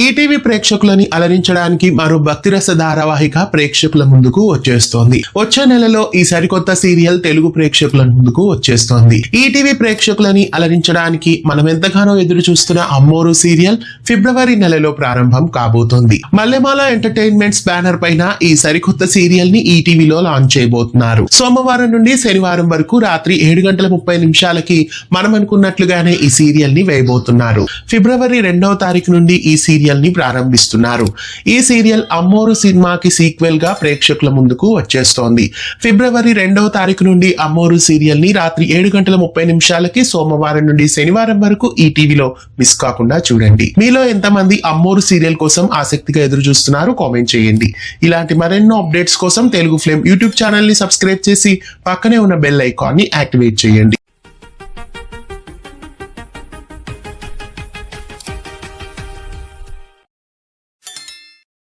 ETV ప్రేక్షకులని అలరించడానికి మరో భక్తిరస ధారావాహిక ప్రేక్షకుల ముందుకు వచ్చేస్తోంది. వచ్చే నెలలో ఈ సరికొత్త సీరియల్ తెలుగు ప్రేక్షకుల ముందుకు వచ్చేస్తోంది. ఈటీవీ ప్రేక్షకులని అలరించడానికి మనం ఎంతగానో ఎదురు చూస్తున్న అమ్మోరు సీరియల్ ఫిబ్రవరి నెలలో ప్రారంభం కాబోతోంది. మల్లెమాల ఎంటర్టైన్మెంట్స్ బ్యానర్ పైన ఈ సరికొత్త సీరియల్ ని ఈటీవీలో లాంచ్ చేయబోతున్నారు. సోమవారం నుండి శనివారం వరకు రాత్రి 7:30 మనం అనుకున్నట్లుగానే ఈ సీరియల్ ని వేయబోతున్నారు. ఫిబ్రవరి 2వ తారీఖు నుండి ఈ సీరియల్ ని ప్రారంభిస్తున్నారు. ఈ సీరియల్ అమ్మోరు సినిమాకి సీక్వెల్ గా ప్రేక్షకుల ముందుకు వచ్చేస్తోంది. ఫిబ్రవరి 2వ తారీఖు నుండి అమ్మోరు సీరియల్ ని రాత్రి 7:30 సోమవారం నుండి శనివారం వరకు ఈ టీవీలో మిస్ కాకుండా చూడండి. మీలో ఎంతమంది అమ్మోరు సీరియల్ కోసం ఆసక్తిగా ఎదురు చూస్తున్నారు కామెంట్ చేయండి. ఇలాంటి మరెన్నో అప్డేట్స్ కోసం తెలుగు ఫ్లేమ్ యూట్యూబ్ ఛానల్ ని సబ్స్క్రైబ్ చేసి పక్కనే ఉన్న బెల్ ఐకాన్ ని యాక్టివేట్ చేయండి.